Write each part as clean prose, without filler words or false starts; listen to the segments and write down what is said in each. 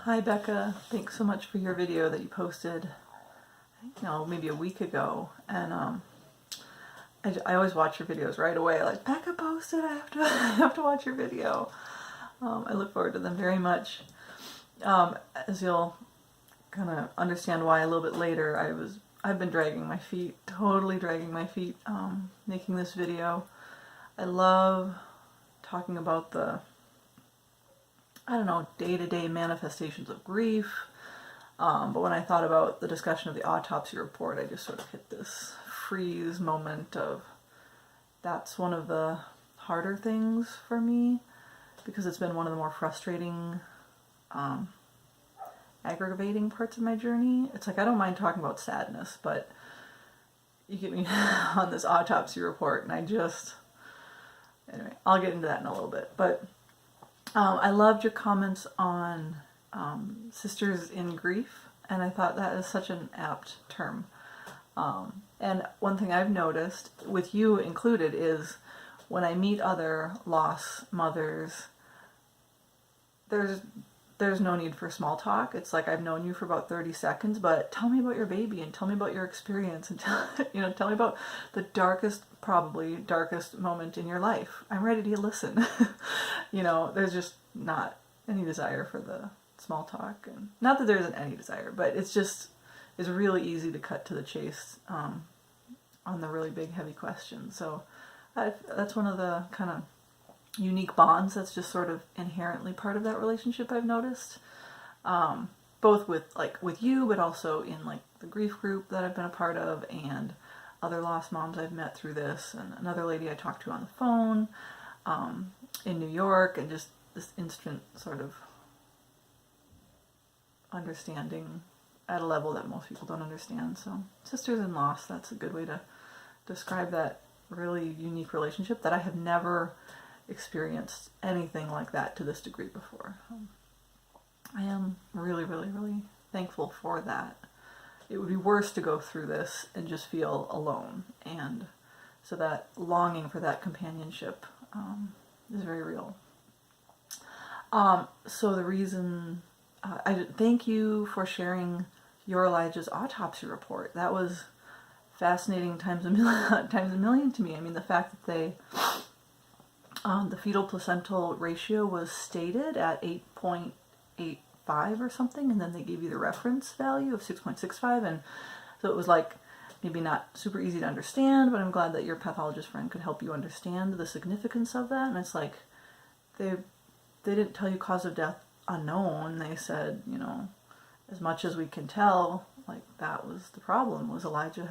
Hi Becca, thanks so much for your video that you posted, maybe a week ago. And I always watch your videos right away. Like, Becca posted, I have to watch your video. I look forward to them very much. As you'll kind of understand why a little bit later, I've been dragging my feet, totally dragging my feet, making this video. I love talking about the day-to-day manifestations of grief. But when I thought about the discussion of the autopsy report, I just sort of hit this freeze moment of that's one of the harder things for me, because it's been one of the more frustrating, aggravating parts of my journey. It's like, I don't mind talking about sadness, but you get me on this autopsy report and anyway, I'll get into that in a little bit. But I loved your comments on sisters in grief, and I thought that is such an apt term. And one thing I've noticed, with you included, is when I meet other lost mothers, there's no need for small talk. It's like, I've known you for about 30 seconds, but tell me about your baby and tell me about your experience and tell me about the probably darkest moment in your life. I'm ready to listen. There's just not any desire for the small talk, and not that there isn't any desire, but it's really easy to cut to the chase on the really big, heavy questions. So that's one of the kind of unique bonds that's just sort of inherently part of that relationship, I've noticed, both with you, but also in the grief group that I've been a part of, and other lost moms I've met through this, and another lady I talked to on the phone in New York, and just this instant sort of understanding at a level that most people don't understand. So sisters in loss, that's a good way to describe that really unique relationship that I have never experienced anything like that to this degree before. I am really, really, really thankful for that. It would be worse to go through this and just feel alone, and so that longing for that companionship is very real. So the reason I thank you for sharing your Elijah's autopsy report. That was fascinating times a million to me. I mean, the fact that the fetal placental ratio was stated at 8.85 or something, and then they gave you the reference value of 6.65, and so it was maybe not super easy to understand, but I'm glad that your pathologist friend could help you understand the significance of that. And it's like, they didn't tell you cause of death unknown. They said, as much as we can tell, that was the problem, was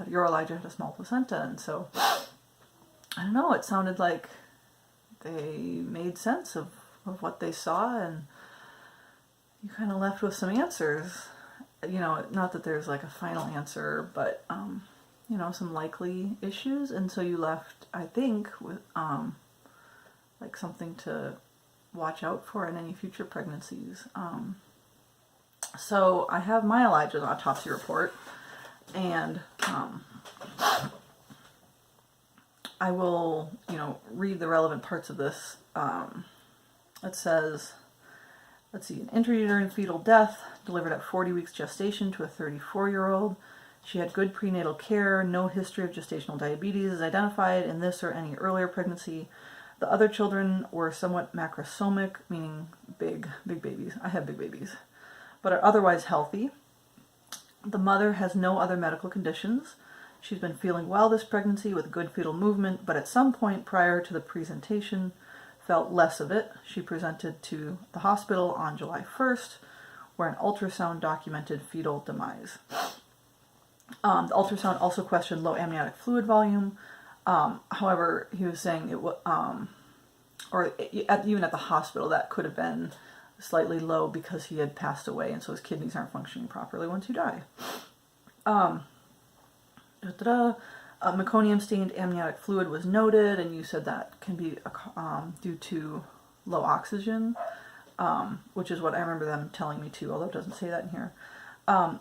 your Elijah had a small placenta. And so, I don't know, it sounded like they made sense of what they saw, and you kind of left with some answers. Not that there's a final answer, but, some likely issues. And so you left, I think, with something to watch out for in any future pregnancies. So I have my Elijah's autopsy report, and I will, read the relevant parts of this. It says, let's see, an intrauterine fetal death, delivered at 40 weeks gestation to a 34-year-old. She had good prenatal care. No history of gestational diabetes is identified in this or any earlier pregnancy. The other children were somewhat macrosomic, meaning big babies. I have big babies, but are otherwise healthy. The mother has no other medical conditions. She's been feeling well this pregnancy with good fetal movement, but at some point prior to the presentation felt less of it. She presented to the hospital on July 1st, where an ultrasound documented fetal demise. The ultrasound also questioned low amniotic fluid volume. However, he was saying it was, even at the hospital, that could have been slightly low because he had passed away, and so his kidneys aren't functioning properly once you die. Meconium-stained amniotic fluid was noted, and you said that can be due to low oxygen, which is what I remember them telling me too, although it doesn't say that in here. And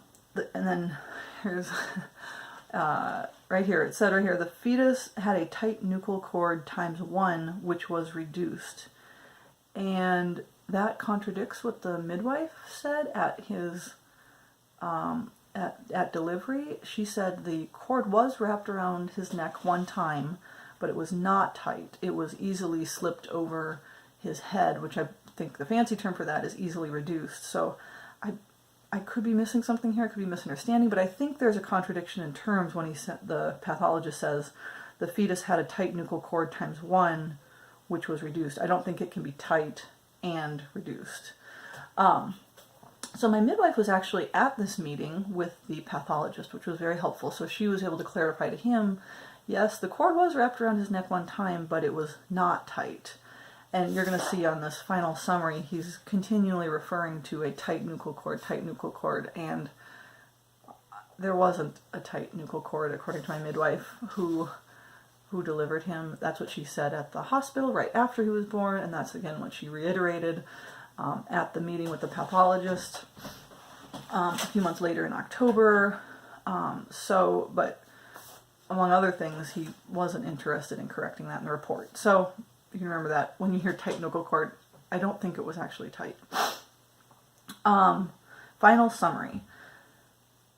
then here's right here, it said right here, the fetus had a tight nuchal cord ×1, which was reduced. And that contradicts what the midwife said at his at delivery. She said the cord was wrapped around his neck one time, but it was not tight. It was easily slipped over his head, which I think the fancy term for that is easily reduced. So I could be missing something here, I could be misunderstanding, but I think there's a contradiction in terms when the pathologist says the fetus had a tight nuchal cord times 1, which was reduced. I don't think it can be tight and reduced. So my midwife was actually at this meeting with the pathologist, which was very helpful. So she was able to clarify to him, yes, the cord was wrapped around his neck one time, but it was not tight. And you're going to see on this final summary, he's continually referring to a tight nuchal cord, and there wasn't a tight nuchal cord, according to my midwife, who delivered him. That's what she said at the hospital right after he was born, and that's again what she reiterated at the meeting with the pathologist a few months later in October. But among other things, he wasn't interested in correcting that in the report. So you can remember that when you hear tight nuchal cord, I don't think it was actually tight. Final summary.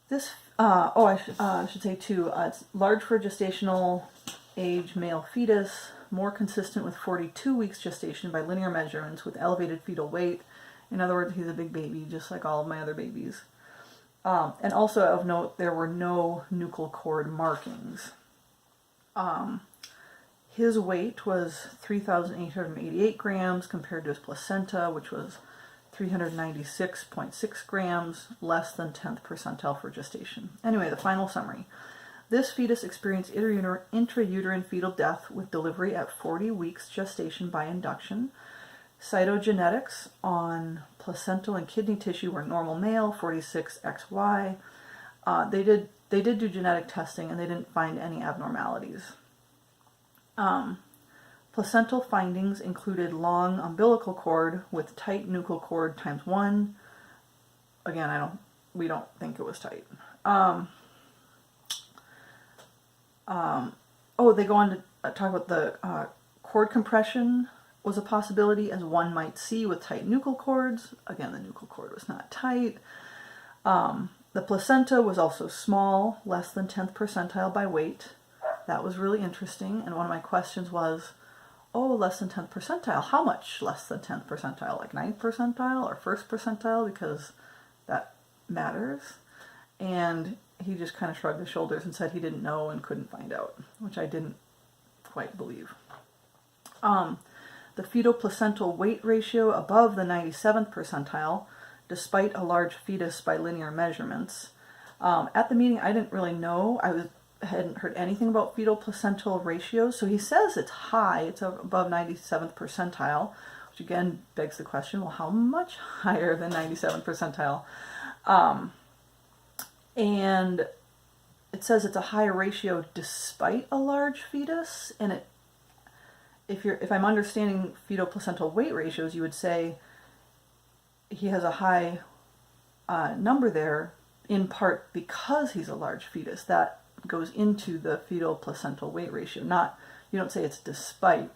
This, I should say too, it's large for gestational age male fetus, more consistent with 42 weeks gestation by linear measurements with elevated fetal weight. In other words, he's a big baby, just like all of my other babies. And also of note, there were no nuchal cord markings. His weight was 3,888 grams compared to his placenta, which was 396.6 grams, less than 10th percentile for gestation. Anyway, the final summary. This fetus experienced intrauterine fetal death with delivery at 40 weeks gestation by induction. Cytogenetics on placental and kidney tissue were normal male, 46XY. They did do genetic testing and they didn't find any abnormalities. Placental findings included long umbilical cord with tight nuchal cord times 1. Again, we don't think it was tight. They go on to talk about the cord compression was a possibility, as one might see with tight nuchal cords. Again, the nuchal cord was not tight. The placenta was also small, less than 10th percentile by weight. That was really interesting, and one of my questions was, less than 10th percentile, how much less than 10th percentile? Like 9th percentile or 1st percentile? Because that matters. And he just kind of shrugged his shoulders and said he didn't know and couldn't find out, which I didn't quite believe. The fetal placental weight ratio above the 97th percentile, despite a large fetus by linear measurements. At the meeting, I didn't really know. I hadn't heard anything about fetal placental ratios, so he says it's high, it's above 97th percentile, which again begs the question, well, how much higher than 97th percentile? And it says it's a higher ratio despite a large fetus, and if I'm understanding fetal placental weight ratios, you would say he has a high number there in part because he's a large fetus. That goes into the fetal placental weight ratio. You don't say it's despite.